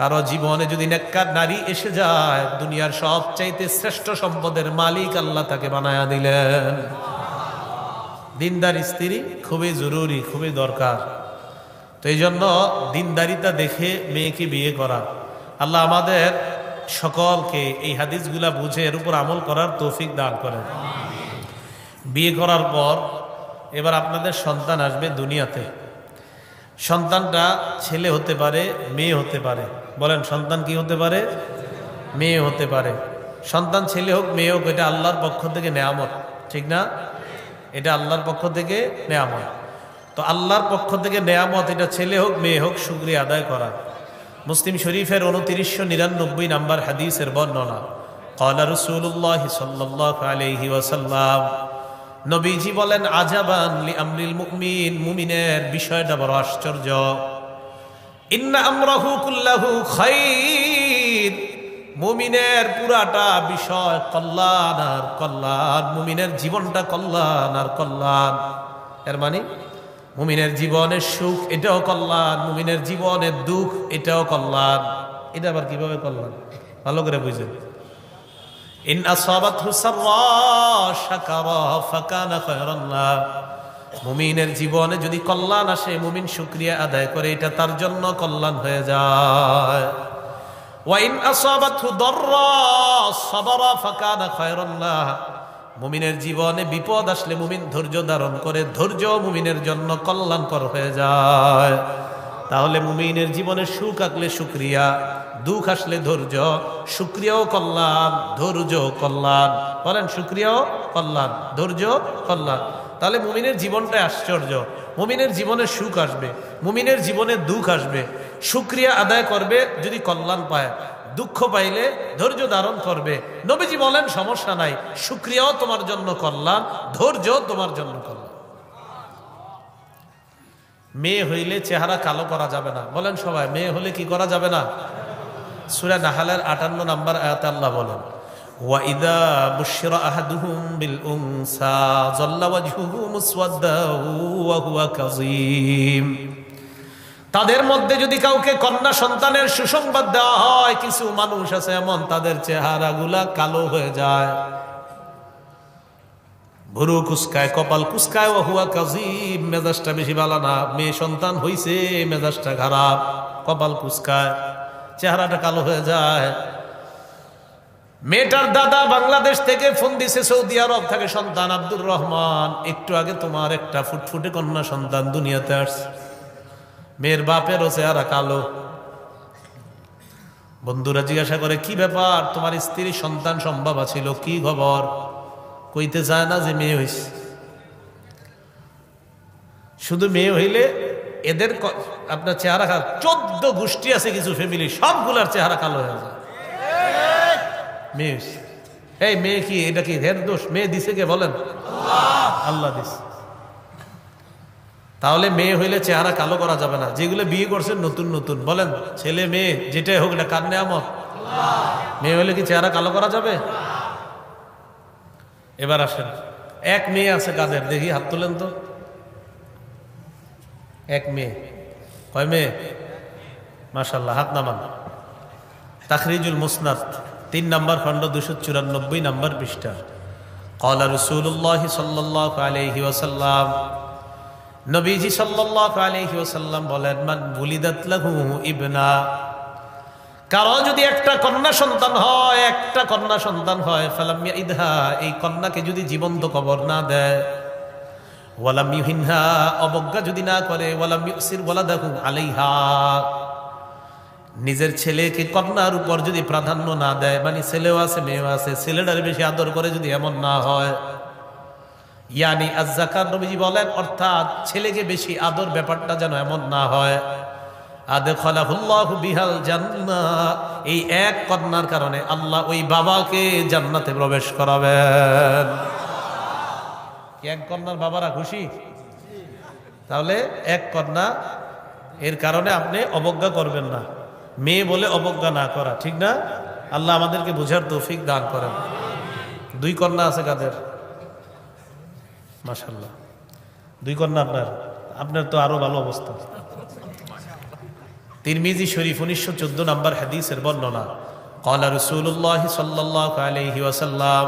কারো জীবনে যদি নেককার নারী এসে যায়, দুনিয়ার সবচাইতে শ্রেষ্ঠ সম্পদের মালিক আল্লাহ তাকে বানায়া দিলেন। দিনদার স্ত্রী খুবই জরুরি, খুবই দরকার। তো এই জন্য দিনদারিতা দেখে মেয়েকে বিয়ে করা। আল্লাহ আমাদের সকলকে এই হাদিসগুলা বুঝে এর উপর আমল করার তৌফিক দান করেন। বিয়ে করার পর এবার আপনাদের সন্তান আসবে দুনিয়াতে। সন্তানটা ছেলে হতে পারে, মেয়ে হতে পারে। বলেন, সন্তান কি হতে পারে? মেয়ে হতে পারে। সন্তান ছেলে হোক মেয়ে হোক, এটা আল্লাহর পক্ষ থেকে নেয়ামত, ঠিক না? এটা আল্লাহর পক্ষ থেকে নেয়ামত। তো আল্লাহর পক্ষ থেকে নেয়ামত, এটা ছেলে হোক মেয়ে হোক, শুকরিয়া আদায় করা। মুসলিম শরীফের 2999 নম্বর হাদিসের বর্ণনা। ক্বালা রাসূলুল্লাহ সাল্লাল্লাহু আলাইহি ওয়াসাল্লাম, নবীজি বলেন, আজাবান লি আমরিল মুমিন, মুমিনের বিষয়টা বড় আশ্চর্য। ইন্না আমরাহু কুল্লাহু খাইর, মুমিনের পুরাটা বিষয় কল্যাণ আর কল্যাণ। মুমিনের জীবনটা কল্যাণ আর কল্যাণ। এর মানে মুমিনের জীবনের সুখ এটাও কল্যাণ, মুমিনের জীবনের দুঃখ এটাও কল্যাণ। এটা আবার কিভাবে কল্যাণ? ভালো করে বুঝেন। ইন আসাবাতহু সাররা শাকারা ফাকানা খায়রান লাহ, মুমিনের জীবনে যদি কল্যাণ আসে, মুমিন শুকরিয়া আদায় করে, এটা তার জন্য কল্যাণ হয়ে যায়। ওয়া ইন আসাবাতহু দাররা সাবারা ফাকানা খায়রান লাহ, মুমিনের জীবনে বিপদ আসলে মুমিন ধৈর্য ধারণ করে, ধৈর্য মুমিনের জন্য কল্যাণকর হয়ে যায়। তাহলে মুমিনের জীবনে সুখ আসলে শুকরিয়া, দুঃখ আসলে ধৈর্য। শুকরিয়াও কল্যাণ, ধৈর্য কল্যাণ। বলেন, শুকরিয়াও কল্যাণ, ধৈর্য কল্যাণ। তাহলে মুমিনের জীবনটাই আশ্চর্য। মুমিনের জীবনে সুখ আসবে, মুমিনের জীবনে দুঃখ আসবে। শুকরিয়া আদায় করবে যদি কল্যাণ পায়, দুঃখ পাইলে ধৈর্য ধারণ করবে। নবীজি বলেন, সমস্যা নাই, শুকরিয়াও তোমার জন্য কল্যাণ, ধৈর্য তোমার জন্য কল্যাণ। মেয়ে হইলে চেহারা কালো করা যাবে না। বলেন সবাই, মেয়ে হলে কি করা যাবে না? সূরা নাহলের 58 নম্বর আয়াতে আল্লাহ বলেন, ওয়া ইযা বুশিরা আহাদুহুম বিল উনসা যাল্লা ওয়াজহুহু মুসওয়াদ্দাহু ওয়া হুয়া কাযীম। তাদের মধ্যে যদি কাউকে কন্যা সন্তানের সুসংবাদ দেওয়া হয়, কিছু মানুষ আছে এমন, তাদের চেহারাগুলা কালো হয়ে যায়, ভুরু কুসকায়, কপাল কুসকায়, ওয়া হুয়া কাযীম, মেজাজটা বেশি ভালো না। মেয়ে সন্তান হইছে, মেজাজটা খারাপ, কপাল কুসকায়, চেহারাটা কালো হয়ে যায়। মেয়েটার দাদা বাংলাদেশ থেকে ফোন দিছে, সৌদি আরব থেকে সন্তান আব্দুর রহমান, একটু আগে তোমার একটা ফুটফুটে কন্যা সন্তান দুনিয়াতে আসছে। মেয়ের বাপেরও চেহারা কালো। বন্ধুরা জিজ্ঞাসা করে, কি ব্যাপার, তোমার স্ত্রীর সন্তান সম্ভব ছিল, কি খবর? কইতে চায় না যে মেয়ে হইছে। শুধু মেয়ে হইলে এদের আপনার চেহারা খারাপ। 14 গোষ্ঠী আছে কিছু ফ্যামিলি, সবগুলার চেহারা কালো হয়ে যায়। মেয়ে হইছে, এই মেয়ে কি, এটা কি হের দোষ? মেয়ে দিছে কে? বলেন, আল্লাহ দিছে। তাহলে মেয়ে হইলে চেহারা কালো করা যাবে না। যেগুলো বিয়ে করছেন নতুন নতুন, বলেন ছেলে মেয়ে যেটাই হোক, এটা কার নেয়ামত? মেয়ে হইলে কি চেহারা কালো করা যাবে? এবার আসেন, এক মেয়ে আছে কাদের? দেখি হাত তোলেন তো। এক মেয়ে। কয় মেয়ে? মাশাআল্লাহ, হাত নামান। তাখরিজুল মুসনাদ 3 নম্বর খণ্ড 294 নম্বর পৃষ্ঠা। ক্বালা রাসূলুল্লাহ সাল্লাল্লাহু আলাইহি ওয়াসাল্লাম, নবীজি সাল্লাল্লাহু আলাইহি ওয়াসাল্লাম বলেন, মান বুলিদাত লাহু ইবনা, কারো যদি একটা কন্যা সন্তান হয়, একটা কন্যা সন্তান হয়, ফালাম ইয়াইদহা, এই কন্যাকে যদি জীবন্ত কবর না দেয়, ওয়ালাম ইউহিনহা, অবজ্ঞা যদি না করে, ওয়ালাম ইউসির ওয়ালাদাহু আলাইহা, নিজের ছেলেকে কন্যার উপর যদি প্রাধান্য না দেয়, মানে ছেলেও আছে মেয়েও আছে, ছেলেটার বেশি আদর করে যদি এমন না হয়, ইয়ানি আয-যাকার, নবীজি বলেন, অর্থাৎ ছেলেকে বেশি আদর ব্যাপারটা যেন এমন না হয়, আদখালাহুল্লাহু বিহাল জান্নাহ, এই এক কন্যার কারণে আল্লাহ ওই বাবাকে জান্নাতে প্রবেশ করাবেন। এক কন্যার বাবারা খুশি? তাহলে এক কন্যা, এর কারণে আপনি অবজ্ঞা করবেন না। মেয়ে বলে অবজ্ঞা না করা, ঠিক না? আল্লাহ আমাদেরকে বুঝার তৌফিক দান করেন। 2 কন্যা আছে কাদের? মাশাআল্লাহ, 2 কন্যা আপনার। আপনার তো আরো ভালো অবস্থা। তিরমিজি শরীফ 1914 নম্বর হাদিসের বর্ণনা। ক্বালা রাসূলুল্লাহ সাল্লাল্লাহু আলাইহি ওয়াসাল্লাম,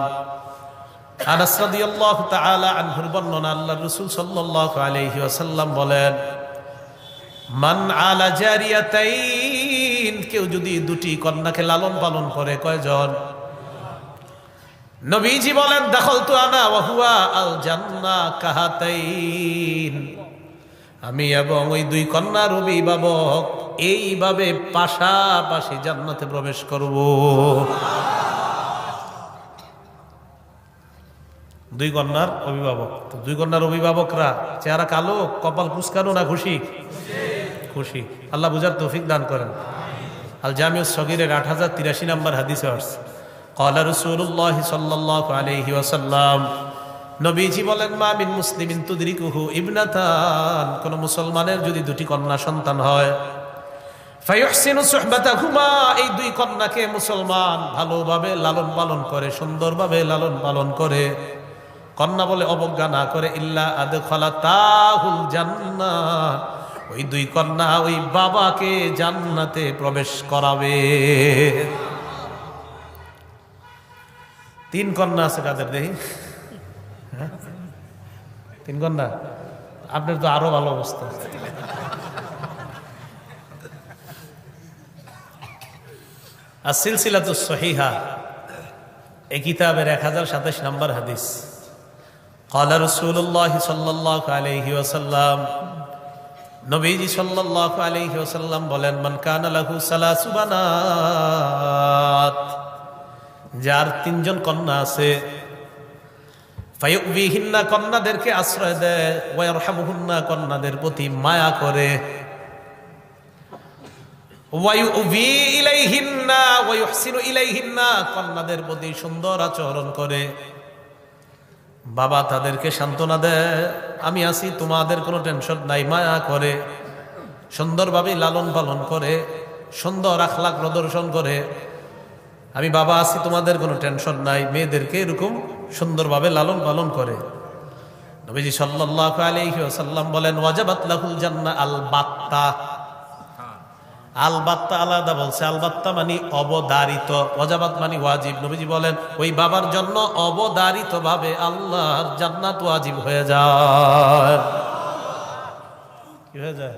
আনাস রাদিয়াল্লাহু তাআলা আনহুর বর্ণনা, আল্লাহর রাসূল সাল্লাল্লাহু আলাইহি ওয়াসাল্লাম বলেন, মান আলা জারিয়াতাইন, কেউ যদি দুটি কন্যাকে লালন পালন করে, কয়জন? নবীজি বলেন, দাখালতু আনা ওয়া হুয়া আল জান্নাহ কাহাতাইন, আমি এবং ওই দুই কন্যার অভিভাবক এইভাবে পাশাপাশি জান্নাতে প্রবেশ করব। দুই কন্যার অভিভাবক, তো দুই কন্যার অভিভাবকরা চেহারা কালো, কপাল কুচকানো না খুশি? খুশি। আল্লাহ বুঝার তৌফিক দান করেন। আল জামিউস সগীরের 8083 নম্বর হাদিসে আসছে, ক্বালা রাসূলুল্লাহ সাল্লাল্লাহু আলাইহি ওয়াসাল্লাম, নবীজি বলেন, মা মিন মুসলিমিন তুদরিকুহু ইবনাতান, কোন মুসলমানের যদি দুটি কন্যা সন্তান হয়, ফায়ুহসিনু সুহবাতাহুমা, এই দুই কন্যাকে মুসলমান ভালোভাবে লালন পালন করে, সুন্দরভাবে লালন পালন করে, কন্যা বলে অবজ্ঞা না করে, ইল্লা আদখালাতাহুল জান্নাহ, ওই দুই কন্যা ওই বাবাকে জান্নাতে প্রবেশ করাবে। তিন কন্যা আছে কাদের দেখি? তিন কন্যা? আপনার তো আরো ভালো অবস্থা। আর সিলসিলাতুস সহিহা এই কিতাবের 1027 নম্বর হাদিস, ক্বালা রাসূলুল্লাহ সাল্লাল্লাহু আলাইহি ওয়াসাল্লাম, নবীজি সাল্লাল্লাহু আলাইহি ওয়াসাল্লাম বলেন, মান কানা লাহু সালাসু বানাত, যার তিনজন কন্যা আছে, ফায়ুবিহিন্না, কন্যাদেরকে আশ্রয় দেয়, ওয়া ইয়ারহামুহুন্না, কন্যাদের প্রতি মায়া করে, ওয়া ইউবি ইলাইহিন্না ওয়া ইউহসিনু ইলাইহিন্না, কন্যাদের প্রতি সুন্দর আচরণ করে, বাবা তাদেরকে সান্ত্বনা দেয়, আমি আছি, তোমাদের কোনো টেনশন নাই, মায়া করে, সুন্দরভাবে লালন পালন করে, সুন্দর আখলাক প্রদর্শন করে, আমি বাবা আছি, তোমাদের কোনো টেনশন নাই, মেয়েদেরকে এরকম সুন্দরভাবে লালন পালন করে। নবীজি সাল্লাল্লাহু আলাইহি ওয়াসাল্লাম বলেন, ওয়াজাবাত লাহুল জান্নাহ আল বাত্তা, আল বাত্তা আলাদা বলছে, আল বাত্তা মানে অবধারিত, ওয়াজাবাত মানে ওয়াজিব। নবীজি বলেন, ওই বাবার জন্য অবধারিত ভাবে আল্লাহর জান্নাত ওয়াজিব হয়ে যায়। কি হয়ে যায়?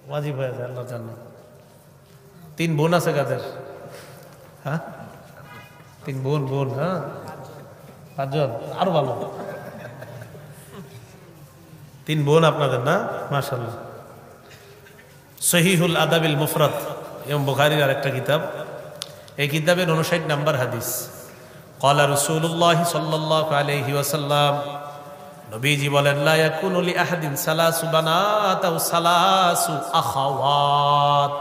ওয়াজিব হয়ে যায় আল্লাহর জান্নাত। তিন বোন আছে কাদের? হ্যাঁ, তিন বোন। বোন, হ্যাঁ, পাঁচজন, আরো ভালো। তিন বোন আপনাদের না? মাশাআল্লাহ। সহিহুল আদাবিল মুফরাদ ইমাম বুখারীর আরেকটা কিতাব, এই কিতাবের 59 নম্বর হাদিস, ক্বালা রাসূলুল্লাহ সাল্লাল্লাহু আলাইহি ওয়াসাল্লাম, নবীজি বলেন, লা ইয়াকুনু লি আহাদিন সালাসু বানাত আও সালাসু আখাওয়াত,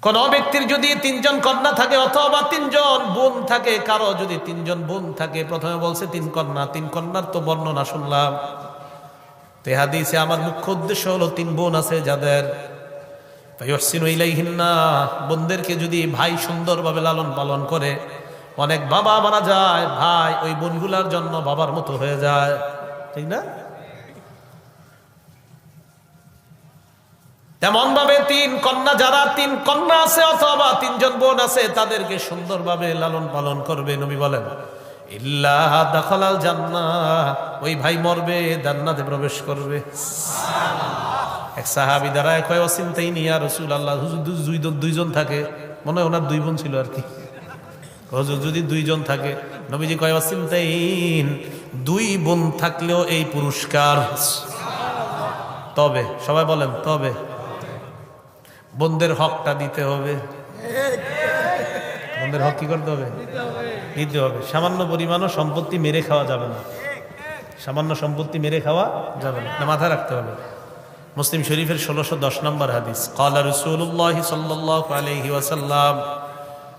কোন ব্যক্তির যদি তিনজন কন্যা থাকে অথবা তিনজন বোন থাকে, কারো যদি তিনজন বোন থাকে, প্রথমে বলছে তিন কন্যা, তিন কন্যার তো বর্ণনা শুনলাম, তো হাদিসে আমার মুখ্য উদ্দেশ্য হলো তিন বোন আছে যাদের, ফায়ুহসিনু ইলাইহিন্না, বোনদেরকে যদি ভাই সুন্দরভাবে লালন পালন করে, অনেক বাবা মারা যায়, ভাই ওই বোনগুলার জন্য বাবার মতো হয়ে যায়, ঠিক না? তেমন ভাবে তিন কন্যা, যারা তিন কন্যা আছে অথবা তিনজন বোন আছে, তাদেরকে সুন্দরভাবে লালন পালন করবে। নবী বলেন, ইল্লা দাখালাল জান্নাহ, ওই ভাই মরবে, জান্নাতে প্রবেশ করবে। এক সাহাবী দাঁড়ায় কয়, ওয়াসিনতাইনি ইয়া রাসূলুল্লাহ, হুজুর দুইজন থাকে, মনে হয় ওনার দুই বোন ছিল আর কি, হুজুর যদি দুইজন থাকে, নবীজি কয়, ওয়াসিনতাইন, দুই বোন থাকলেও এই পুরস্কার। তবে সবাই বলেন, তবে বোনদের হকটা দিতে হবে। বোনদের হক কি করতে হবে? দিতে হবে। সামান্য পরিমাণও সম্পত্তি মেরে খাওয়া যাবে না, সামান্য সম্পত্তি মেরে খাওয়া যাবে না, মাথায় রাখতে হবে। মুসলিম শরীফের 1610 নম্বর হাদিস, ক্বালা রাসূলুল্লাহ সাল্লাল্লাহু আলাইহি ওয়াসাল্লাম,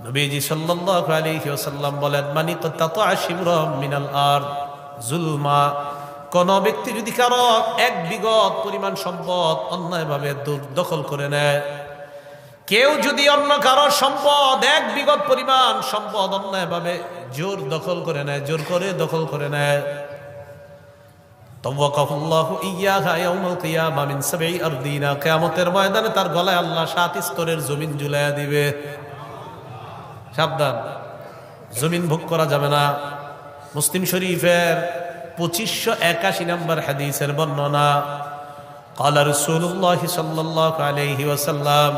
নবীজি সাল্লাল্লাহু আলাইহি ওয়াসাল্লাম বলেন, মানি কাতাতা শিবরাম মিনাল আরদ যুলমা, কোন ব্যক্তি যদি কারো এক বিঘত পরিমাণ সম্পদ অন্যায়ভাবে দখল করে নেয়, কেউ যদি অন্য কারো সম্পদ এক বিঘত পরিমাণ সম্পদ অন্যায়ভাবে জোর দখল করে নেয়, জোর করে দখল করে নেয়, তাওয়াক্কাহুল্লাহু ইয়্যাহা ইয়াউমাল কিয়ামা মিন সাবঈ আরদিনা, কিয়ামতের ময়দানে তার গলায় আল্লাহ 7 স্তরের জমিন ঝুলাইয়া দিবে। সাবধান, জমিন ভোগ করা যাবে না। মুসলিম শরীফের 2581 নম্বর হাদিসের বর্ণনা, ক্বালা রাসূলুল্লাহ সাল্লাল্লাহু আলাইহি ওয়াসাল্লাম,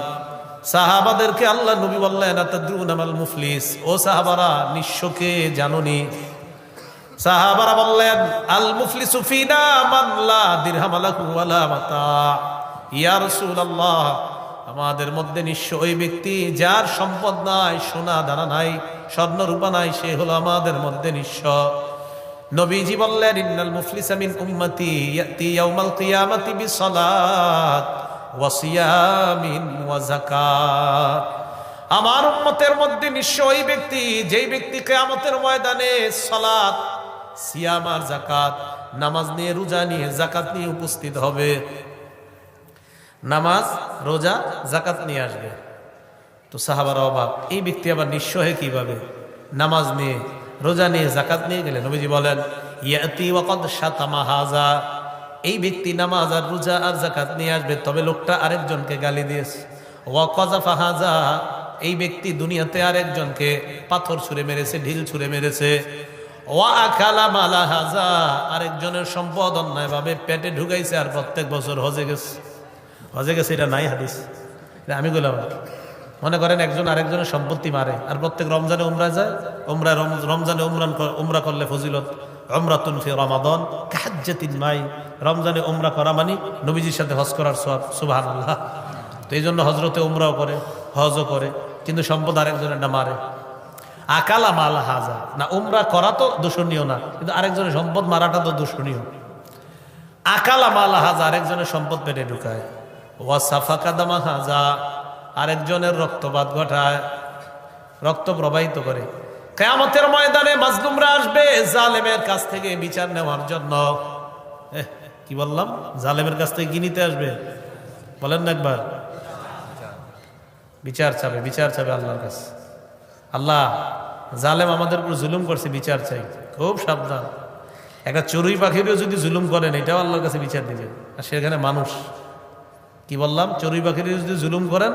সাহাবাদেরকে আল্লাহ নবী বললেন, আতাদরুনা মাল মুফলিস, ও সাহাবারা নিঃস্বকে জানোনি? সাহাবারা বললেন, আল মুফলিসু ফিনা মান লা দিরহাম লাহু ওয়ালা মাতা। ইয়া রাসূলুল্লাহ, আমাদের মধ্যে নিঃস্ব ওই ব্যক্তি যার সম্পদ নাই, সোনা দানা নাই, স্বর্ণ রূপা নাই, সে হলো আমাদের মধ্যে নিঃস্ব। নবীজি বললেন, ইন্নাল মুফলিসা মিন উম্মতি ইয়াতি ইয়াউমাল কিয়ামাতি বিসসালাত ওয়া সিয়ামিন ওয়া যাকাত। আমার উম্মতের মধ্যে নিঃস্ব ওই ব্যক্তি যেই ব্যক্তি কিয়ামতের ময়দানে সালাত, সিয়াম আর যাকাত, নামাজ নিয়ে, রোজা নিয়ে, যাকাত নিয়ে উপস্থিত হবে। নামাজ, রোজা, যাকাত নিয়ে আসবে। তো সাহাবারা অবাক, এই ব্যক্তি আবার নিঃস্ব হয়ে কিভাবে নামাজ নিয়ে, রোজা নিয়ে, যাকাত নিয়ে গেলেন? নবীজি বলেন, ইয়াতি ওয়া ক্বাদ শাতামা হাযা, এই ব্যক্তি নামাজ আর রোজা আর যাকাত নিয়ে আসবে, তবে লোকটা আরেকজনকে গালি দিয়েছে। ওয়া কাযাফা হাযা, এই ব্যক্তি দুনিয়াতে আরেকজনকে পাথর ছুঁড়ে মেরেছে, ঢিল ছুঁড়ে মেরেছে। ওয়া আকালা মালা হাযা, আরেকজনের সম্পদ অন্যায়ভাবে পেটে ঢুকাইছে আর প্রত্যেক বছর হজে গেছে। হজে গেছে, এটা নাই হাদিস, এটা আমি বললাম। মনে করেন একজন আরেকজনের সম্পত্তি মারে আর প্রত্যেক রমজানে উমরা যায়, রমজানে উমরা করলে ফজিলত, উমরাতুন ফি রমাদান কাহাজ্জাতিন মাই, রমজানে উমরা করা মানে নবীজির সাথে হজ করার সওয়াব। সুবহানাল্লাহ। তো এই জন্য হজরতে উমরাও করে, হজও করে, কিন্তু সম্পদ আরেকজনেরটা মারে। আকালা মালা হাজা, না উমরা করা তো দূষণীয় না, কিন্তু আরেকজনের সম্পদ মারাটা তো দূষণীয়। আকালা মালা হাজা, আরেকজনের সম্পদ পেটে ঢুকায়। ওয়া সাফাকা দামা হাজা, আরেকজনের রক্তপাত ঘটায়, রক্ত প্রবাহিত করে। কিয়ামতের ময়দানে মাজলুমরা আসবে জালেমের কাছ থেকে বিচার নেওয়ার জন্য। কি বললাম? জালেমের কাছ থেকে কি নিতে আসবে? বলেন না একবার। বিচার চাবে, বিচার চাবে আল্লাহর কাছে। আল্লাহ, জালেম আমাদের উপর জুলুম করছে, বিচার চাই। খুব সাবধান, একটা চড়ুই পাখিরও যদি জুলুম করেন, এটাও আল্লাহর কাছে বিচার দিবেন। আর সেখানে মানুষ, কি বললাম, চড়ুই পাখির যদি জুলুম করেন,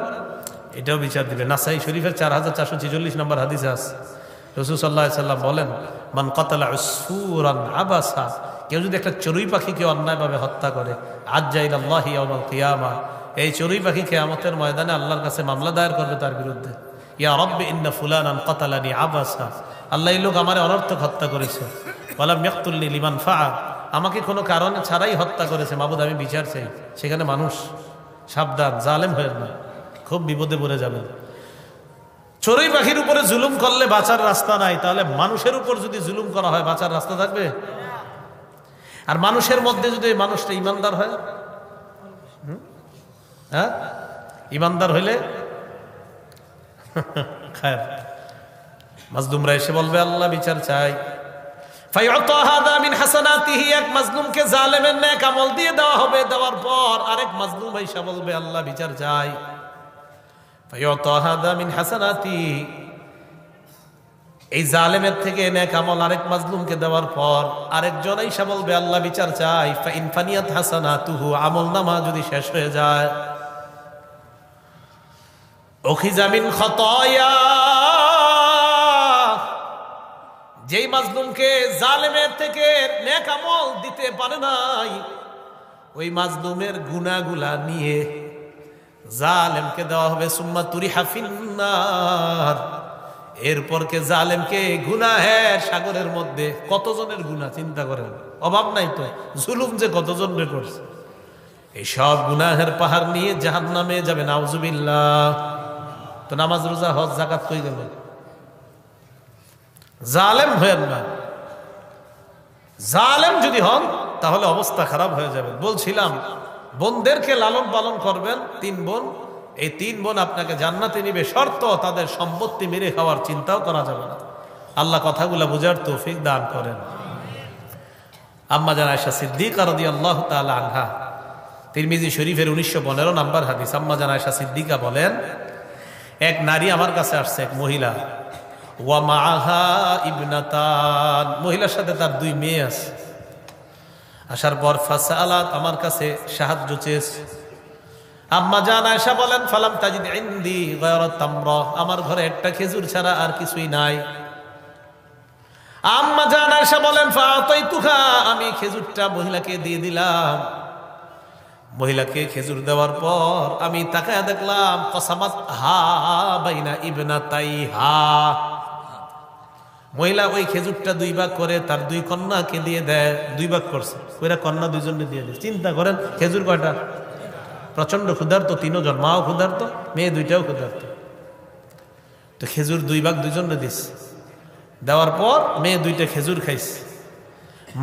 এটাও বিচার দিবে। নাসাই শরীফের 4446 নম্বর হাদিসে আছে, রাসূল সাল্লাল্লাহু আলাইহি সাল্লাম বলেন, মান কাতালা উসফুরান আবাসা, কেউ যদি একটা চড়ুই পাখিকে অন্যায়ভাবে হত্যা করে, আজ্জা ইলাল্লাহি ইয়াউমাল কিয়ামা, এই চড়ুই পাখি কিয়ামতের ময়দানে আল্লাহর কাছে মামলা দায়ের করবে তার বিরুদ্ধে। ইয়া রাব্বি ইন্না ফুলানান কাতালানি আবাসা, আল্লাহ, এই লোক আমারে অনর্থক হত্যা করেছে। ওয়ালাম ইয়াকতুলনি লিমান ফাআল, আমাকে কোনো কারণে ছাড়াই হত্যা করেছে। মাবুদ, আমি বিচার চাই। সেখানে মানুষ। সাবধান, জালেম হয়ে না, খুব বিপদে পড়ে যাবেন। চড়ুই পাখির উপরে জুলুম করলে বাঁচার রাস্তা নাই, তাহলে মানুষের উপর যদি জুলুম করা হয় বাঁচার রাস্তা থাকবে? আর মানুষের মধ্যে যদি মানুষটা ইমানদার হয়, হ্যাঁ, ইমানদার হইলে খায়ের। মাজলুমরা এসে বলবে, আল্লাহ বিচার চাই। ফায়ুতা হাদা মিন হাসানাতিহি, এক মাজলুমকে জালেমের নেক আমল দিয়ে দেওয়া হবে। দেওয়ার পর আরেক মাজলুম এসে বলবে, আল্লাহ বিচার চাই। ফায়ুতা হাদা মিন হাসানাতিহি, এই জালেমের থেকে নেক আমল আরেক মাজলুমকে দেওয়ার পর আরেকজন এসে বলবে, আল্লাহ বিচার চাই। ফাইন ফানিয়াত হাসানাতুহু, আমলনামা যদি শেষ হয়ে যায়, উখিযা মিন খাতায়া, যেই মাজলুমকে জালেমের থেকে নেক আমল দিতে পারে নাই, ওই মাজলুমের গুনাহগুলা নিয়ে জালেমকে দেওয়া হবে। সুম্মা তুরিহা ফিন্নার, এরপর কে জালেমকে গুনাহের সাগরের মধ্যে, কতজনের গুনাহ চিন্তা করেন, অভাব নাই তো, জুলুম যে কতজনের করছে, এই সব গুনাহের পাহাড় নিয়ে জাহান্নামে যাবে। নাউজুবিল্লাহ। তো নামাজ, রোজা, হজ, যাকাত কই গেল? জালেম হয়েন না। জালেম যদি হন তাহলে অবস্থা খারাপ হয়ে যাবে। বলছিলাম, বোনদেরকে লালন পালন করবেন, 3 বোন, এই 3 বোন আপনাকে জান্নাতে নিবে, শর্ত তাদের সম্পত্তি মেরে খাওয়ার চিন্তাও করা যাবে না। আল্লাহ কথাগুলো বুঝার তৌফিক দান করেন। আম্মা জান আয়েশা সিদ্দিকা রাদিয়াল্লাহু তাআলা আনহা, তিরমিজি শরীফের 1915 নম্বর হাদিস। আম্মা জান আয়েশা সিদ্দিকা বলেন, এক নারী আমার কাছে আসছে, এক মহিলা, ওয়া মাআহা ইবনাতান, মহিলার সাথে তার 2 মেয়ে আছে। আসার পর ফাসালাত, আমার কাছে সাহায্য চেয়েছে। আম্মা জান আয়েশা বলেন ফালাম তাজিদ ইনদি গায়রা তামরা, আমার ঘরে একটা খেজুর ছাড়া আর কিছুই নাই। আম্মা জান আয়েশা বলেন ফাআতাইতুহা, আমি খেজুরটা মহিলাকে দিয়ে দিলাম। মহিলাকে খেজুর দেওয়ার পর আমি তাকায় দেখলাম কসামাত হা বাইনা ইবনাতাইহা, মহিলা ওই খেজুরটা দুই ভাগ করে তার দুই কন্যাকে দিয়ে দেয়। দুই ভাগ করছে, ওইরা কন্যা দুইজনকে দিয়ে দেয়। চিন্তা করেন খেজুর কয়টা, প্রচন্ড ক্ষুধার্ত, তিনজন, মাও ক্ষুধার্ত, মেয়ে দুইটাও ক্ষুধার্ত। তো খেজুর দুই ভাগ দুইজনে দিচ্ছে। দেওয়ার পর মেয়ে দুইটা খেজুর খাইছে।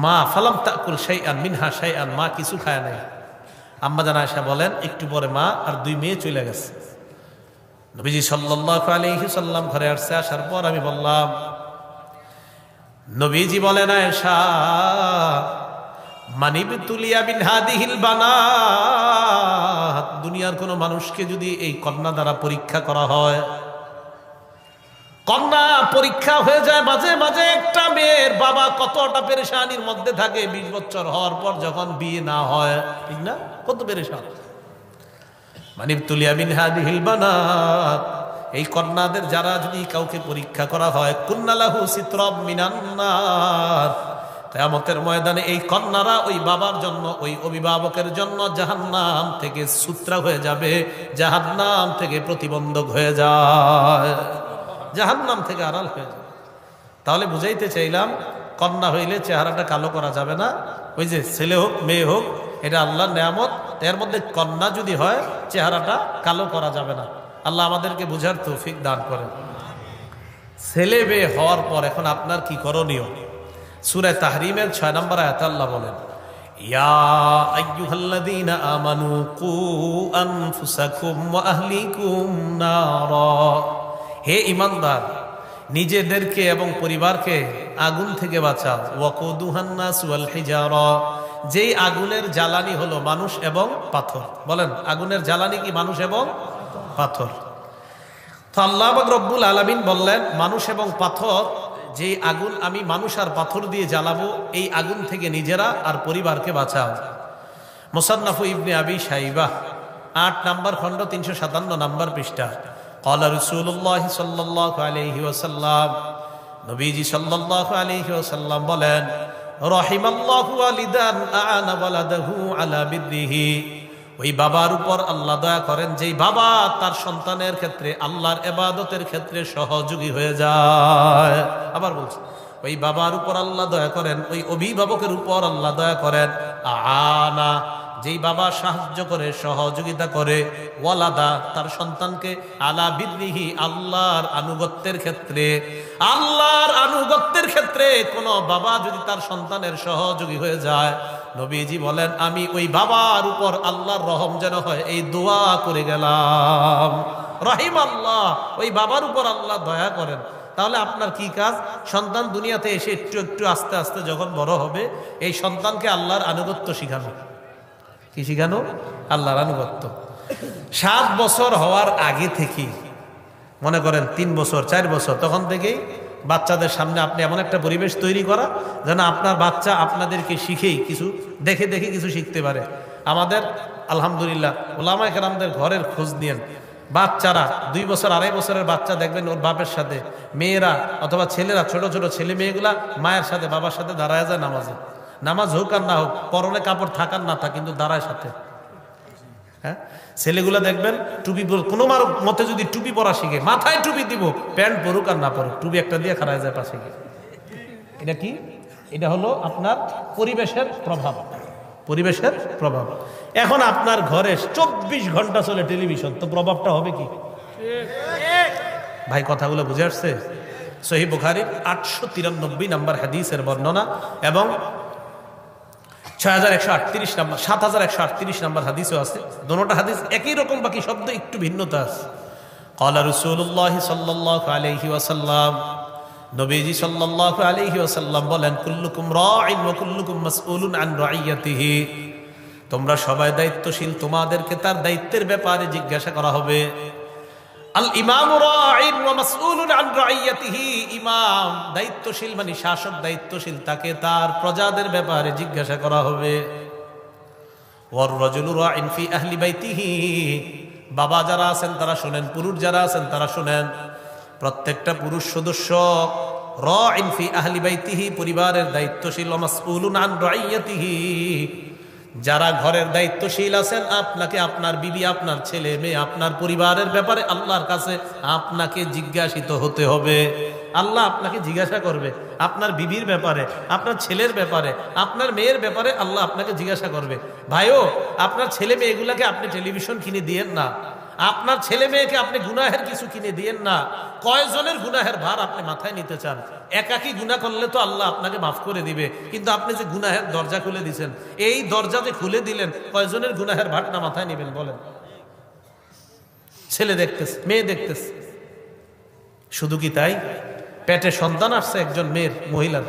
মা ফালাম তাকুল শাইআন মিনহা শাইআন, মা কিছু খায় নাই। আম্মা জান আয়েশা বলেন একটু পরে মা আর দুই মেয়ে চলে গেছে। নবীজি সাল্লাল্লাহু আলাইহি সাল্লাম ঘরে আসছে। আসার পর আমি বললাম, নবীজি বলেন আয়েশা মানিবতুলিয়া বিন হাদিহিল বানাত, দুনিয়ার কোন মানুষকে যদি এই কন্যা দ্বারা পরীক্ষা করা হয়, কন্যা পরীক্ষা হয়ে যায়, মাঝে মাঝে একটা মেয়ের বাবা কতটা পেরেশানির মধ্যে থাকে 20 বছর হওয়ার পর যখন বিয়ে না হয়, ঠিক না, কত পেরেশান। মানিবতুলিয়া বিন হাদিহিল বানাত, এই কন্যাদের যারা যদি কাউকে পরীক্ষা করা হয়, কুন্নালাহু সিতরাম মিনান নার, কিয়ামতের ময়দানে এই কন্যারা ওই বাবার জন্য, ওই অভিভাবকের জন্য জাহান্নাম থেকে সূত্রা হয়ে যাবে, জাহান্নাম থেকে প্রতিবন্ধক হয়ে যায়, জাহান্নাম থেকে আড়াল হয়ে যায়। তাহলে বুঝাইতে চাইলাম কন্যা হইলে চেহারাটা কালো করা যাবে না। ওই যে ছেলে হোক মেয়ে হোক, এটা আল্লাহর নেয়ামত, এর মধ্যে কন্যা যদি হয় চেহারাটা কালো করা যাবে না। আল্লাহ আমাদেরকে বুঝার তৌফিক দান করেন। ছেলে মেয়ে হওয়ার পর এখন আপনার কি করণীয়? সূরা তাহরিমের 6 নম্বর আয়াতে আল্লাহ বলেন, ইয়া আইয়ুহাল্লাযীনা আমানু কু আনফুসাকুম ওয়া আহলিকুম নারা, হে ঈমানদার, নিজেদেরকে এবং পরিবারকে আগুন থেকে বাঁচাও। ওয়াকুদুহান নাস ওয়াল হিজারা, যেই আগুনের জ্বালানি হলো মানুষ এবং পাথর। বলেন আগুনের জ্বালানি কি মানুষ এবং পাথর? তো আল্লাহ পাক রব্বুল আলামিন বললেন মানুষ এবং পাথর, যে আগুন আমি মানুষ আর পাথর দিয়ে জ্বালাবো, এই আগুন থেকে নিজেরা আর পরিবারকে বাঁচাও। মুসান্নাফু ইবনে আবি শাইবাহ 8 নম্বর খণ্ড 357 নম্বর পৃষ্ঠা। ক্বালা রাসূলুল্লাহ সাল্লাল্লাহু আলাইহি ওয়াসাল্লাম, নবীজি সাল্লাল্লাহু আলাইহি ওয়াসাল্লাম বলেন, রাহিমাল্লাহু ওয়ালিদান আ'ানা ওয়ালাদাহু আলা বিররিহি, ওই বাবার উপর আল্লাহ দয়া করেন যেই বাবা তার সন্তানের ক্ষেত্রে, আল্লাহর ইবাদতের ক্ষেত্রে সহযোগী হয়ে যায়। আবার বলছি, ওই বাবার উপর আল্লাহ দয়া করেন, ওই অভিভাবকের উপর আল্লাহ দয়া করেন। আনা, যেই বাবা সাহায্য করে, সহযোগিতা করে, ওয়ালাদা, তার সন্তানকে, আলা বিররিহি, আল্লাহর আনুগত্যের ক্ষেত্রে। আল্লাহর আনুগত্যের ক্ষেত্রে কোন বাবা যদি তার সন্তানের সহযোগী হয়ে যায়, নবীজি বলেন আমি ওই বাবার উপর আল্লাহর রহম যেন হয়, এই দোয়া করে গেলাম। রহিম আল্লাহ, ওই বাবার উপর আল্লাহ দয়া করেন। তাহলে আপনার কি কাজ? সন্তান দুনিয়াতে এসে একটু একটু আস্তে আস্তে যখন বড় হবে, এই সন্তানকে আল্লাহর আনুগত্য শিখানো। কি শিখানো? আল্লাহর আনুগত্য। 7 বছর হওয়ার আগে থেকেই, মনে করেন 3 বছর 4 বছর, তখন থেকেই বাচ্চাদের সামনে আপনি এমন একটা পরিবেশ তৈরি করা যেন আপনার বাচ্চা আপনাদেরকে শিখেই কিছু দেখে দেখে কিছু শিখতে পারে। আমাদের আলহামদুলিল্লাহ ওলামায়ে কেরামদের ঘরের খোঁজ নিয়েন, বাচ্চারা 2 বছর 2.5 বছরের বাচ্চা দেখবেন ওর বাপের সাথে, মেয়েরা অথবা ছেলেরা, ছোট ছোট ছেলে মেয়েগুলা মায়ের সাথে বাবার সাথে দাঁড়ায় যায় নামাজে। নামাজ হোক আর না হোক, পরনে কাপড় থাকার না থাক, কিন্তু দাঁড়ায় সাথে। হ্যাঁ, ছেলেগুলা দেখবেন টুপি, কোনো মতে যদি টুপি পরা শিখে, মাথায় টুপি দিব, প্যান্ট পরুক আর না পরুক, টুপি একটা দিয়ে খাড়ায় যায় পাশে গিয়ে। এটা কি? এটা হলো আপনার পরিবেশের প্রভাব, পরিবেশের প্রভাব। এখন আপনার ঘরে 24 ঘন্টা চলে টেলিভিশন, তো প্রভাবটা হবে কি? ভাই কথাগুলো বুঝে আসছে? সহিহ বুখারীর 893 নম্বর হাদিসের বর্ণনা এবং 6138 নম্বর 7138 নম্বর হাদিসও আছে। দুটোটা হাদিস একই রকম, বাকি শব্দ একটু ভিন্নতা আছে। ক্বালা রাসূলুল্লাহ সাল্লাল্লাহু আলাইহি ওয়াসাল্লাম, নবীজি সাল্লাল্লাহু আলাইহি ওয়াসাল্লাম বলেন, কুল্লুকুম রাঈন ওয়া কুল্লুকুম মাসউলুন আন রাইয়াতিহি, তোমরা সবাই দায়িত্বশীল, তোমাদেরকে তার দায়িত্বের ব্যাপারে জিজ্ঞাসা করা হবে। আল ইমামু রাঈন ওয়া মাসউলুন আন রাইয়াতিহি, ইমাম দায়িত্বশীল মানে শাসক দায়িত্বশীল, তাকে তার প্রজাদের ব্যাপারে জিজ্ঞাসা করা হবে। ওয়ার রাজুলু রাঈন ফি আহলি বাইতিহি, বাবা যারা আছেন তারা শুনেন, পুরুষ যারা আছেন তারা শুনেন, প্রত্যেকটা পুরুষ সদস্য রাঈন ফি আহলি বাইতিহি, পরিবারের দায়িত্বশীল, ওয়া মাসউলুন আন রাইয়াতিহি, যারা ঘরের দায়িত্বশীল আছেন, আপনাকে আপনার বিবি, আপনার ছেলে মেয়ে, আপনার পরিবারের ব্যাপারে আল্লাহর কাছে আপনাকে জিজ্ঞাসিত হতে হবে। আল্লাহ আপনাকে জিজ্ঞাসা করবে আপনার বিবির ব্যাপারে, আপনার ছেলের ব্যাপারে, আপনার মেয়ের ব্যাপারে আল্লাহ আপনাকে জিজ্ঞাসা করবে। ভাইও, আপনার ছেলে মেয়েগুলাকে আপনি টেলিভিশন কিনে দিয়েন না, আপনার ছেলে মেয়েকে আপনি গুনাহের কিছু কিনে দিয়েন না। কয়জনের গুনাহের ভার আপনি মাথায় নিতে চান? একাকি গুনাহ করলে তো আল্লাহ আপনাকে মাফ করে দিবে, কিন্তু আপনি যে গুনাহের দরজা খুলে দিয়েছেন, এই দরজা যে খুলে দিলেন, কয়জনের গুনাহের ভারটা মাথায় নেবেন বলেন? ছেলে দেখতেছে, মেয়ে দেখতেছে। শুধু কি তাই? পেটে সন্তান আসছে একজন মেয়ের, মহিলার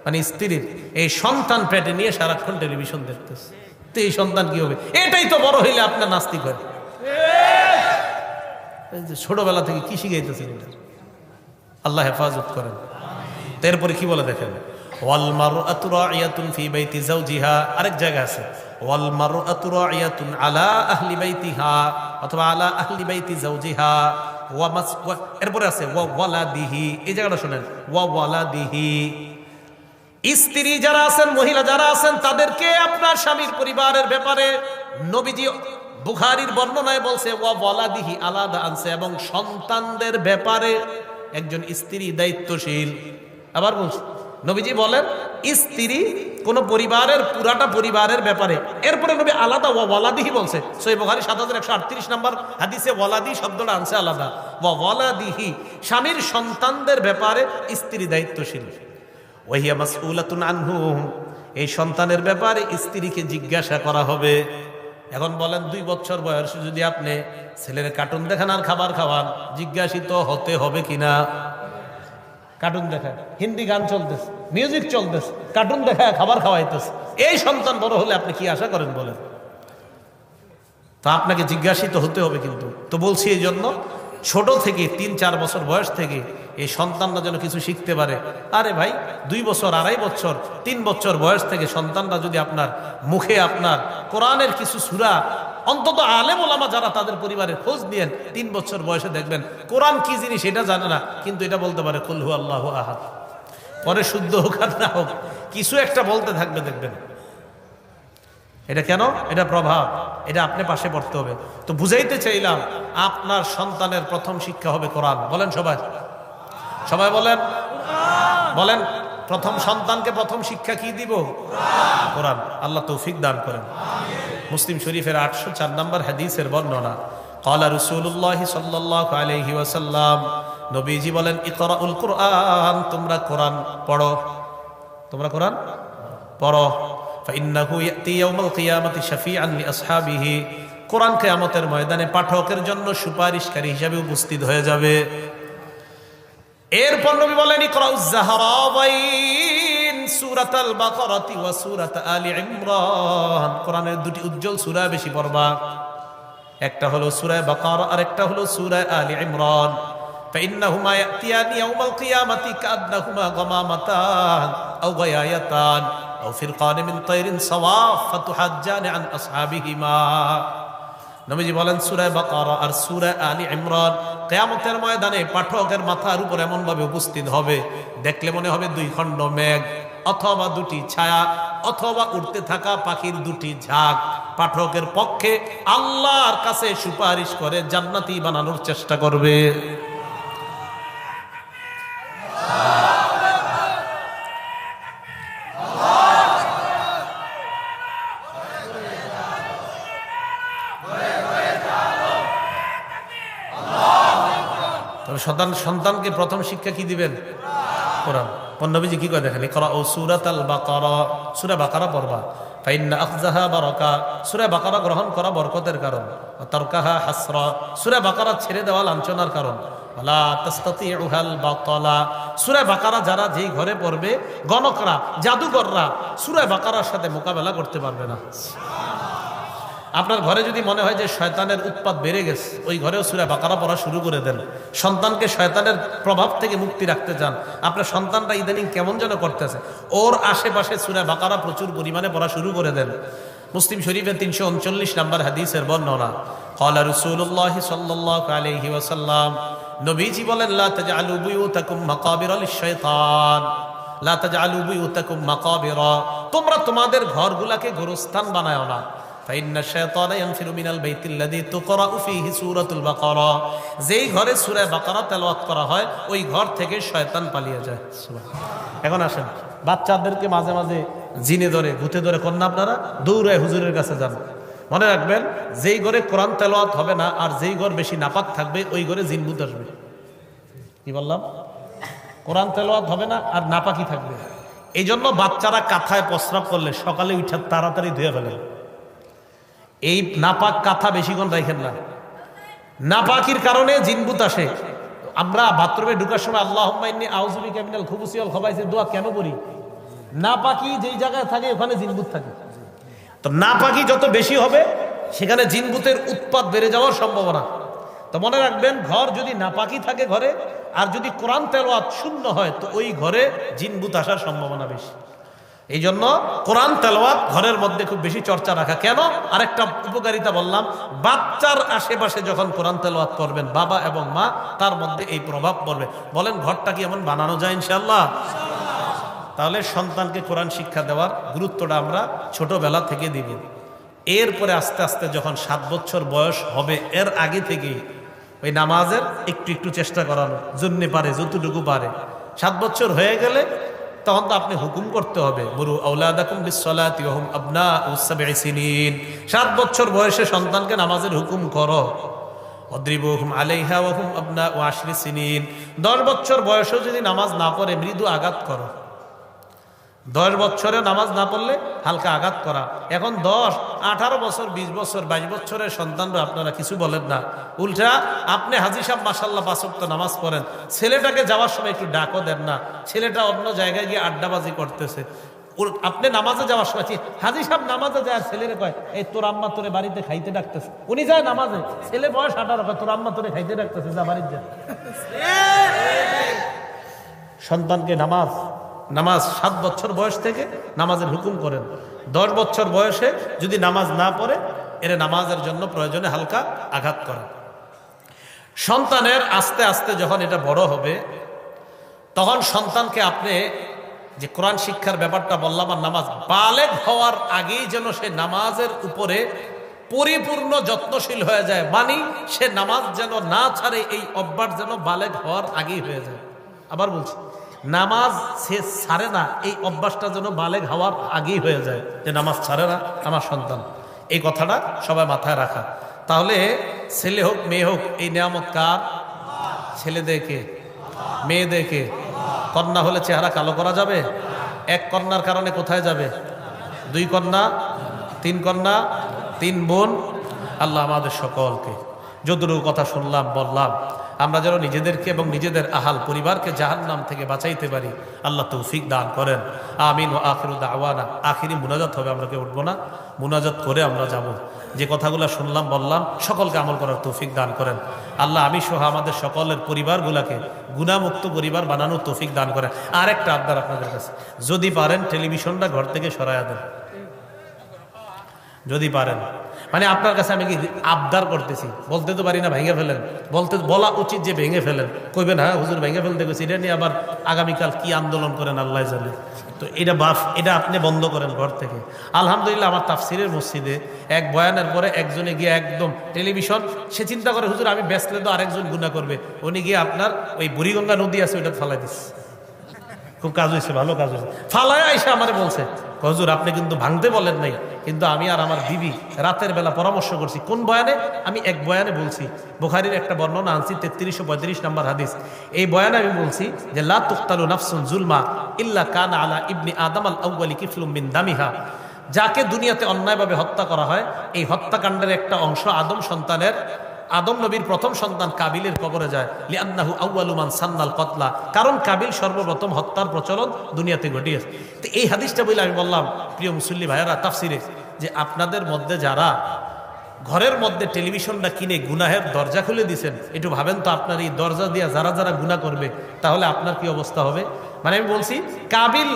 মানে স্ত্রীর, এই সন্তান পেটে নিয়ে সারাক্ষণ টেলিভিশন দেখতেছে। তো এই সন্তান কি হবে? এটাই তো বড় হইলে আপনার নাস্তিক হয়। ছোটবেলা থেকে কি শিখাইতেছেন? আল্লাহ হেফাজত করেন। এরপরে কি বলে দেখেন, ওয়াল মারআতু রাইয়াতুন ফি বাইতি যাওজিহা, আরেক জায়গা আছে ওয়াল মারআতু রাইয়াতুন আলা আহলি বাইতিহা অথবা আলা আহলি বাইতি যাওজিহা ওয়া মাস, এরপরে আছে ওয়া ওয়ালাদিহি, এই জায়গাটা শুনেন, ওয়া ওয়ালাদিহি, স্ত্রী যারা আছেন, মহিলা যারা আছেন, তাদেরকে আপনার স্বামীর পরিবারের ব্যাপারে নবীজি বুখারীর বর্ণনায় বলছে ওয়া ওয়ালাদিহি, আলাদা আনছে, এবং সন্তানদের ব্যাপারে একজন স্ত্রী দায়িত্বশীল। আবার বলছে নবীজি বলেন স্ত্রী কোন পরিবারের পুরাটা পরিবারের ব্যাপারে, এরপরে নবী আলাদা ওয়া ওয়ালাদিহি বলছে। সহিহ বুখারী ৭১৩৮ নম্বর হাদিসে ওয়ালাদি শব্দটা আনছে আলাদা, ওয়া ওয়ালাদিহি, স্বামীর সন্তানদের ব্যাপারে স্ত্রী দায়িত্বশীল। ওয়াহিয়া মাসউলাতুন আনহু, এই সন্তানের ব্যাপারে স্ত্রীকে জিজ্ঞাসা করা হবে। এখন বলেন ২ বছর বয়সে যদি আপনি ছেলের কার্টুন দেখান আর খাবার খাওয়ান, জিজ্ঞাসিত হতে হবে কিনা? কার্টুন দেখায়, হিন্দি গান চলতেছে, মিউজিক চলতেছে, কার্টুন দেখায় খাবার খাওয়াইতেছে, এই সন্তান বড় হলে আপনি কি আশা করেন বলেন? তো আপনাকে জিজ্ঞাসিত হতে হবে কিন্তু। তো বলছি এই জন্য ছোট থেকে ৩-৪ বছর বয়স থেকে এই সন্তানরা যেন কিছু শিখতে পারে। আরে ভাই, ২ বছর, ২.৫ বছর, ৩ বছর বয়স থেকে সন্তানরা যদি আপনার মুখে আপনার কোরআনের কিছু সূরা, অন্তত আলেম ওলামা যারা তাদের পরিবারের খোঁজ নিয়েন, ৩ বছর বয়সে দেখবেন কোরআন কি জিনিস এটা জানে না, কিন্তু এটা বলতে পারে কুল হু আল্লাহু আহাদ। পরে শুদ্ধ হোক আর না হোক, কিছু একটা বলতে থাকবে দেখবেন। এটা কেন? এটা প্রভাব, এটা আপনি পাশে পড়তে হবে। তো বুঝাইতে চাইলাম, আপনার সন্তানের প্রথম শিক্ষা হবে কোরআন। বলেন সবাই, সবাই বলেন, বলেন প্রথম সন্তানকে প্রথম শিক্ষা কি দিব? কোরআন। আল্লাহ তৌফিক দান করেন। মুসলিম শরীফের ৮০৪ নম্বর হাদিসের বর্ণনা, ক্বালা রাসূলুল্লাহ সাল্লাল্লাহু আলাইহি ওয়াসাল্লাম, নবীজি বলেন ইকরাউল কুরআন, তোমরা কোরআন পড়ো, তোমরা কোরআন পড়ো। ফাইন্নাহু ইয়াতি ইয়াউমাল কিয়ামাতি শাফিআন লিআসহাবিহি, কোরআন কিয়ামতের ময়দানে পাঠকের জন্য সুপারিশকারী হিসেবে উপস্থিত হয়ে যাবে। এরপর নবী বলেন ইকরাউজ যাহরাবাইন সূরাতাল বাকারাতি ওয়া সূরাত আলি ইমরান, কোরআনের ২টি উজ্জ্বল সূরা বেশি পড়বা, একটা হলো সূরা বাকারা আর একটা হলো সূরা আলি ইমরান। ফাইন্নাহুমা ইয়াতিয়ানি ইয়াউমাল কিয়ামাতি কাআন্নাহুমা গামামাতান আও গায়ায়াতান আও ফিরকান মিন তায়রিন সাওয়াফ ফাতুহাজ্জানি আন আসহাবিহিমা। নবীজি বলেন সূরা বাকারা আর সূরা আলি ইমরান কিয়ামতের ময়দানে পাঠকের মাথার উপর এমন ভাবে উপস্থিত হবে, দেখলে মনে হবে ২ খণ্ড মেঘ অথবা ২টি ছায়া অথবা উড়তে থাকা পাখির ২টি ঝাঁক পাঠকের পক্ষে আল্লাহর কাছে সুপারিশ করে জান্নাতি বানানোর চেষ্টা করবে। সন্তানকে প্রথম শিক্ষা কি দিবেন? কোরআন। নবীজি কি করে দেখেন, ইকরাউ সূরাতাল বাকারা, সূরা বাকারা পড়বা। ফাইন্না আখযাহা বারাকা, সূরা বাকারা গ্রহণ করা বরকতের কারণ। ওয়া তারকাহা হাসরা, সূরা বাকারা ছেড়ে দেওয়া লাঞ্ছনার কারণ। ওয়ালা তাসতাতিউহাল বাতালা, সূরা বাকারা যারা যেই ঘরে পড়বে, গণকরা, জাদুকররা সূরা বাকারার সাথে মোকাবেলা করতে পারবে না। আপনার ঘরে যদি মনে হয় যে শয়তানের উৎপাত বেড়ে গেছে, ওই ঘরেও সূরা বাকারা পড়া শুরু করে দেন। সন্তানকে শয়তানের প্রভাব থেকে মুক্তি রাখতে চান, আপনার সন্তানটা ইদানিং কেমন যেন করতেছে, ওর আশেপাশে সূরা বাকারা প্রচুর পরিমাণে পড়া শুরু করে দেন। মুসলিম শরীফের 339 নম্বর হাদিসের বর্ণনা, ক্বালা রাসূলুল্লাহ সাল্লাল্লাহু আলাইহি ওয়াসাল্লাম, নবীজি বলেন, লা তাজআলু বুয়ুতাকুম মাকাবিরা লিশ-শাইতান, লা তাজআলু বুয়ুতাকুম মাকাবিরা, তোমরা তোমাদের ঘরগুলাকে গোরস্থান বানায়ও না। ফাইন্না শাইতানা ইয়ানফিরু মিনাল বাইতিল্লাযী তুকরাউ ফীহি সূরাতুল বাকারা, যেই ঘরে সূরা বাকারা তেলাওয়াত করা হয় ওই ঘর থেকে শয়তান পালিয়ে যায়। সুবহানাল্লাহ। এখন আসেন, বাচ্চাদেরকে মাঝে মাঝে জিনে ধরে, ভূতে ধরে কোন না, আপনারা দৌড়ায় হুজুরের কাছে যান। মনে রাখবেন, যেই ঘরে কোরআন তেলাওয়াত হবে না আর যেই ঘর বেশি নাপাক থাকবে ওই ঘরে জিন ভূত আসবে। কি বললাম? কোরআন তেলাওয়াত হবে না আর নাপাকি থাকবে। এই জন্য বাচ্চারা কাঁথায় প্রস্রাব করলে সকালে উঠে তাড়াতাড়ি ধুয়ে ফেলে। এই নাপাক কাঁথা বেশিক্ষণ রাখেন না, নাপাকির কারণে জিনভূত আসে। আমরা বাথরুমে ঢুকার সময় আল্লাহুম্মা ইন্নী আউযু বিকা মিনাল খুবুসি ওয়াল খাবাইসের দোয়া কেন করি? নাপাকি যেই জায়গায় থাকে ওখানে জিনভূত থাকে। তো নাপাকি যত বেশি হবে সেখানে জিনভূতের উৎপাত বেড়ে যাওয়ার সম্ভাবনা। তো মনে রাখবেন, ঘর যদি নাপাকি থাকে ঘরে, আর যদি কোরআন তেলাওয়াত শূন্য হয়, তো ওই ঘরে জিনভূত আসার সম্ভাবনা বেশি। এই জন্য কোরআন তেলাওয়াত ঘরের মধ্যে খুব বেশি চর্চা রাখা। কেন? আরেকটা উপকারিতা বললাম, বাচ্চার আশেপাশে যখন কোরআন তেলাওয়াত করবেন বাবা এবং মা, তার মধ্যে এই প্রভাব পড়বে। বলেন, ঘরটা কি এমন বানানো যায় ইনশাআল্লাহ? তাহলে সন্তানকে কোরআন শিক্ষা দেওয়ার গুরুত্বটা আমরা ছোটবেলা থেকে দিব। এরপরে আস্তে আস্তে যখন 7 বছর বয়স হবে, এর আগে থেকেই ওই নামাজের একটু একটু চেষ্টা করানো জন্য পারে, যতটুকু পারে। 7 বছর হয়ে গেলে তখন তো আপনি হুকুম করতে হবে, মুরু আওলাদাকুম বিস-সালাতি ওয়া হুম আবনাউ 7 সিনিন। 7 বছর বয়সে সন্তানকে নামাজের হুকুম করো। অদ্রিবুহুম আলাইহা ওয়া হুম আবনাউ 10 সিনিন। 10 বছর বয়সেও যদি নামাজ না পড়ে মৃদু আঘাত করো। 10 বছরে নামাজ না পড়লে হালকা আঘাত করা। এখন 10, 18 বছর, 20 বছর, 22 বছরের সন্তানরা আপনারা কিছু বলেন না, উল্টা আপনি হাজী সাহেব মাশাআল্লাহ 5 ওয়াক্ত নামাজ পড়েন, ছেলেটাকে যাওয়ার সময় একটু ডাকও দেন না। ছেলেটা অন্য জায়গায় গিয়ে আড্ডাবাজি করতেছে, আপনি নামাজে যাওয়ার সময় হাজী সাহেব নামাজে যায়, আর ছেলেরে কয়, এই তোর আম্মা তোরে বাড়িতে খাইতে ডাকতেছে। উনি যায় নামাজে, ছেলে বয়স 18, কয় তোর আম্মা তোরে খাইতে ডাকতেছে, যা বাড়িতে যা। সন্তানকে নামাজ 7 বছর বয়স থেকে নামাজের হুকুম করেন। 10 বছর বয়সে যদি নামাজ না পড়ে, এর নামাজের জন্য প্রয়োজনে হালকা আঘাত করেন। সন্তানের আস্তে আস্তে যখন এটা বড় হবে, তখন সন্তানকে আপনি যে কোরআন শিক্ষার ব্যাপারটা বললাম, আর নামাজ বালেগ হওয়ার আগেই যেন সে নামাজের উপরে পরিপূর্ণ যত্নশীল হয়ে যায়, মানে সে নামাজ যেন না ছাড়ে, এই অভ্যাস যেন বালেগ হওয়ার আগেই হয়ে যায়। আবার বলছি, নামাজ সে ছাড়ে না, এই অভ্যাসটা যেন বালেগ হওয়ার আগেই হয়ে যায়, যে নামাজ ছাড়ে না আমার সন্তান। এই কথাটা সবাই মাথায় রাখা। তাহলে ছেলে হোক মেয়ে হোক, এই নিয়ামত কার? ছেলেদেরকে, মেয়েদেরকে। কন্যা হলে চেহারা কালো করা যাবে? 1 কন্যার কারণে কোথায় যাবে? 2 কন্যা, 3 কন্যা, 3 বোন। আল্লাহ আমাদের সকলকে যতটুকু কথা শুনলাম বললাম, আমরা যেন নিজেদেরকে এবং নিজেদের আহাল পরিবারকে জাহান্নাম থেকে বাঁচাইতে পারি, আল্লাহ তৌফিক দান করেন। আমিন। ও আখিরু দাওয়ানা, আখিরি মুনাজাত হবে, আমরা কেউ উঠবো না, মুনাজাত করে আমরা যাব। যে কথাগুলো শুনলাম বললাম, সকলকে আমল করার তৌফিক দান করেন আল্লাহ। আমি সহ আমাদের সকলের পরিবারগুলোকে গুনাহমুক্ত পরিবার বানানোর তৌফিক দান করেন। আর একটা আবদার আপনাদের কাছে, যদি পারেন টেলিভিশনটা ঘর থেকে সরাইয়া দেন, যদি পারেন। মানে আপনার কাছে আমি কি আবদার করতেছি, বলতে তো পারি না ভেঙে ফেলেন, বলা উচিত যে ভেঙে ফেলেন। কইবেন হ্যাঁ হুজুর ভেঙে ফেলতে গেছি, এটা নিয়ে আবার আগামীকাল কি আন্দোলন করেন আল্লাহ জানে। তো এটা আপনি বন্ধ করেন ঘর থেকে। আলহামদুলিল্লাহ, আমার তাফসিরের মসজিদে এক বয়ানের পরে একজনে গিয়ে একদম টেলিভিশন, সে চিন্তা করে হুজুর আমি বেচলে তো আরেকজন গুনাহ করবে, উনি গিয়ে আপনার ওই বুড়িগঙ্গা নদী আছে ওইটা ফালাই দিচ্ছে। খুব কাজ হয়েছে, ভালো কাজ হয়েছে। ফালায় আইসা আমারে বলছে, হুজুর আপনি কিন্তু ভাঙতে বলেন নাই, কিন্তু আমি আর আমার বিবি রাতের বেলা পরামর্শ করছি। কোন বয়ানে? আমি এক বয়ানে বলছি, বুখারীর একটা বর্ণনা আনছি, 3335 নম্বর হাদিস। এই বয়ানে আমি বলছি যে লা তুকতালু নাফসুন জুলমা ইল্লা কানা আলা ইবনি আদম আল আউয়ালি কিফলুম মিন দামিহা। যাকে দুনিয়াতে অন্যায়ভাবে হত্যা করা হয়, এই হত্যাকাণ্ডের একটা অংশ আদম সন্তানের, আদম নবীর প্রথম সন্তান কাবিলের কবরে যায়। লিআন্নাহু আউয়ালু মান সান্নাল কতলা, কারণ কাবিল সর্বপ্রথম হত্যার প্রচলন দুনিয়াতে ঘটিয়েছে। তো এই হাদিসটা বলে আমি বললাম, প্রিয় মুসল্লি ভাইয়েরা, তাফসিরে যে আপনাদের মধ্যে যারা ঘরের মধ্যে টেলিভিশনটা কিনে গুনাহের দরজা খুলে দিছেন, একটু ভাবেন তো আপনার এই দরজা দিয়ে যারা যারা গুনাহ করবে তাহলে আপনার কি অবস্থা হবে। মানে আমি বলছি কাবিল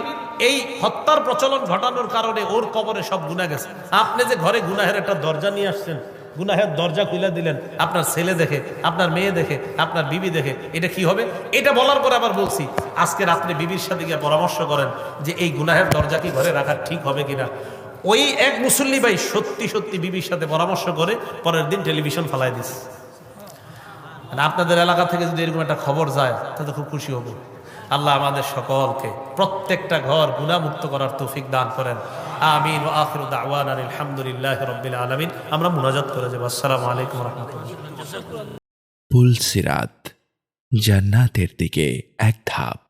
এই হত্যার প্রচলন ঘটানোর কারণে ওর কবরে সব গুনাহ গেছে। আপনি যে ঘরে গুনাহের একটা দরজা নিয়ে আসছেন, গুনাহের দরজা খুলে দিলেন, আপনার ছেলে দেখে, আপনার মেয়ে দেখে, আপনার বিবি দেখে, এটা কি হবে? এটা বলার পরে আবার বলছি আজকে রাত্রে বিবির সাথে গিয়ে পরামর্শ করেন যে এই গুনাহের দরজা কি ঘরে রাখা ঠিক হবে কিনা। ওই এক মুসল্লি ভাই সত্যি সত্যি বিবির সাথে পরামর্শ করে পরের দিন টেলিভিশন ফালাই দিস। আপনাদের এলাকা থেকে যদি এরকম একটা খবর যায় তাহলে খুব খুশি হব। আল্লাহ আমাদের সকলকে প্রত্যেকটা ঘর গুনাহমুক্ত করার তৌফিক দান করেন। আমিন ওয়া আখিরু দাওয়ানা আলহামদুলিল্লাহি রাব্বিল আলামিন। আমরা মুনাজাত করে যাব। আসসালামু আলাইকুম ওয়া রাহমাতুল্লাহ। পুলসিরাত, জান্নাতের দিকে এক ধাপ।